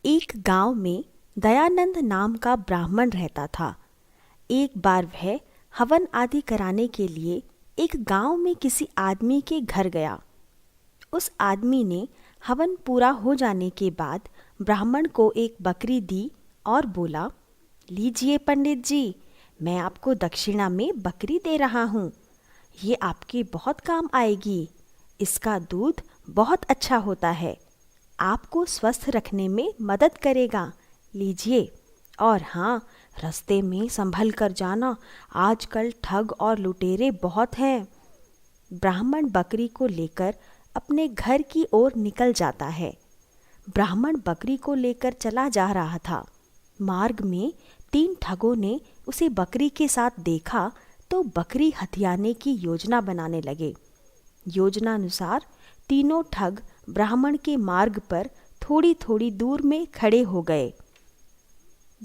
एक गांव में दयानंद नाम का ब्राह्मण रहता था। एक बार वह हवन आदि कराने के लिए एक गांव में किसी आदमी के घर गया। उस आदमी ने हवन पूरा हो जाने के बाद ब्राह्मण को एक बकरी दी और बोला, लीजिए पंडित जी, मैं आपको दक्षिणा में बकरी दे रहा हूँ। ये आपके बहुत काम आएगी। इसका दूध बहुत अच्छा होता है, आपको स्वस्थ रखने में मदद करेगा। लीजिए। और हाँ, रास्ते में संभल कर जाना, आजकल ठग और लुटेरे बहुत हैं। ब्राह्मण बकरी को लेकर अपने घर की ओर निकल जाता है। ब्राह्मण बकरी को लेकर चला जा रहा था। मार्ग में 3 ठगों ने उसे बकरी के साथ देखा तो बकरी हथियाने की योजना बनाने लगे। योजना अनुसार तीनों ठग ब्राह्मण के मार्ग पर थोड़ी थोड़ी दूर में खड़े हो गए।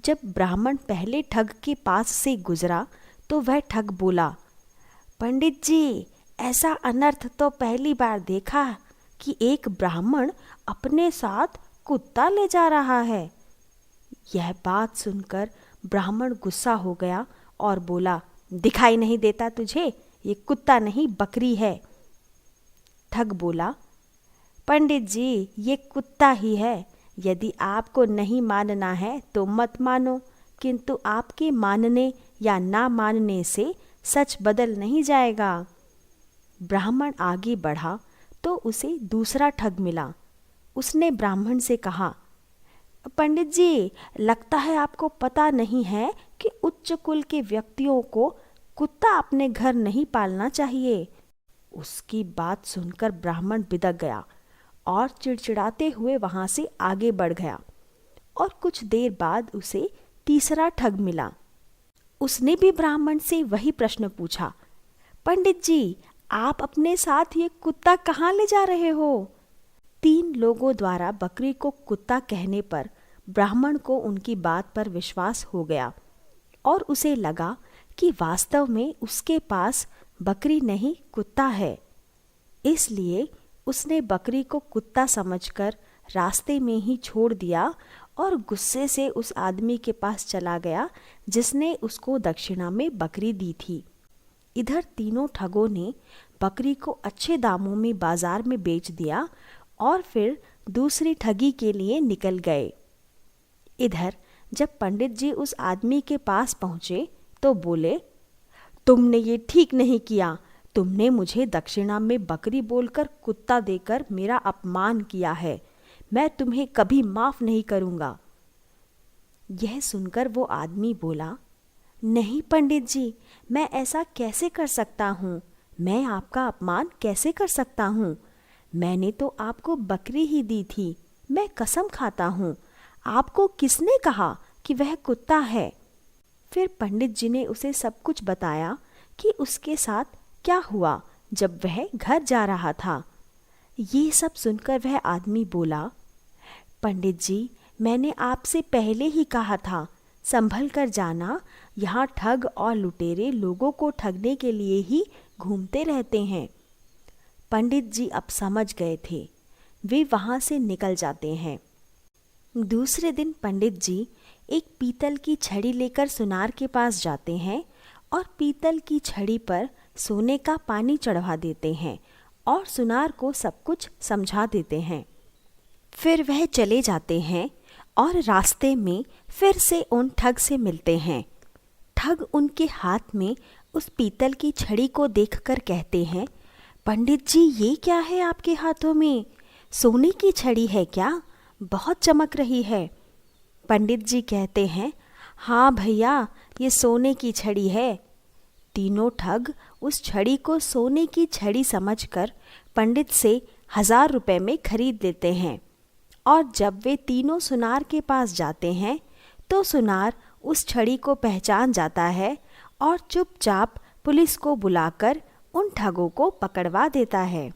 जब ब्राह्मण पहले ठग के पास से गुजरा तो वह ठग बोला, पंडित जी, ऐसा अनर्थ तो पहली बार देखा कि एक ब्राह्मण अपने साथ कुत्ता ले जा रहा है। यह बात सुनकर ब्राह्मण गुस्सा हो गया और बोला, दिखाई नहीं देता तुझे? ये कुत्ता नहीं, बकरी है। ठग बोला, पंडित जी, ये कुत्ता ही है। यदि आपको नहीं मानना है तो मत मानो, किंतु आपके मानने या ना मानने से सच बदल नहीं जाएगा। ब्राह्मण आगे बढ़ा तो उसे दूसरा ठग मिला। उसने ब्राह्मण से कहा, पंडित जी, लगता है आपको पता नहीं है कि उच्च कुल के व्यक्तियों को कुत्ता अपने घर नहीं पालना चाहिए। उसकी बात सुनकर ब्राह्मण बिदक गया और चिड़चिड़ाते हुए वहां से आगे बढ़ गया। और कुछ देर बाद उसे तीसरा ठग मिला। उसने भी ब्राह्मण से वही प्रश्न पूछा, पंडित जी, आप अपने साथ ये कुत्ता कहाँ ले जा रहे हो? 3 लोगों द्वारा बकरी को कुत्ता कहने पर ब्राह्मण को उनकी बात पर विश्वास हो गया और उसे लगा कि वास्तव में उसके पास बकरी नहीं, कुत्ता है। इसलिए उसने बकरी को कुत्ता समझकर रास्ते में ही छोड़ दिया और गुस्से से उस आदमी के पास चला गया जिसने उसको दक्षिणा में बकरी दी थी। इधर तीनों ठगों ने बकरी को अच्छे दामों में बाजार में बेच दिया और फिर दूसरी ठगी के लिए निकल गए। इधर जब पंडित जी उस आदमी के पास पहुंचे तो बोले, तुमने ये ठीक नहीं किया। तुमने मुझे दक्षिणा में बकरी बोलकर कुत्ता देकर मेरा अपमान किया है। मैं तुम्हें कभी माफ नहीं करूंगा। यह सुनकर वो आदमी बोला, नहीं पंडित जी, मैं ऐसा कैसे कर सकता हूँ? मैं आपका अपमान कैसे कर सकता हूँ? मैंने तो आपको बकरी ही दी थी। मैं कसम खाता हूँ। आपको किसने कहा कि वह कुत्ता है? फिर पंडित जी ने उसे सब कुछ बताया कि उसके साथ क्या हुआ जब वह घर जा रहा था। ये सब सुनकर वह आदमी बोला, पंडित जी, मैंने आपसे पहले ही कहा था, संभल कर जाना। यहाँ ठग और लुटेरे लोगों को ठगने के लिए ही घूमते रहते हैं। पंडित जी अब समझ गए थे। वे वहाँ से निकल जाते हैं। दूसरे दिन पंडित जी एक पीतल की छड़ी लेकर सुनार के पास जाते हैं और पीतल की छड़ी पर सोने का पानी चढ़वा देते हैं और सुनार को सब कुछ समझा देते हैं। फिर वह चले जाते हैं और रास्ते में फिर से उन ठग से मिलते हैं। ठग उनके हाथ में उस पीतल की छड़ी को देखकर कहते हैं, पंडित जी, ये क्या है आपके हाथों में? सोने की छड़ी है क्या? बहुत चमक रही है। पंडित जी कहते हैं, हाँ भैया, ये सोने की छड़ी है। तीनों ठग उस छड़ी को सोने की छड़ी समझकर पंडित से 1000 रुपए में खरीद लेते हैं। और जब वे तीनों सुनार के पास जाते हैं तो सुनार उस छड़ी को पहचान जाता है और चुपचाप पुलिस को बुलाकर उन ठगों को पकड़वा देता है।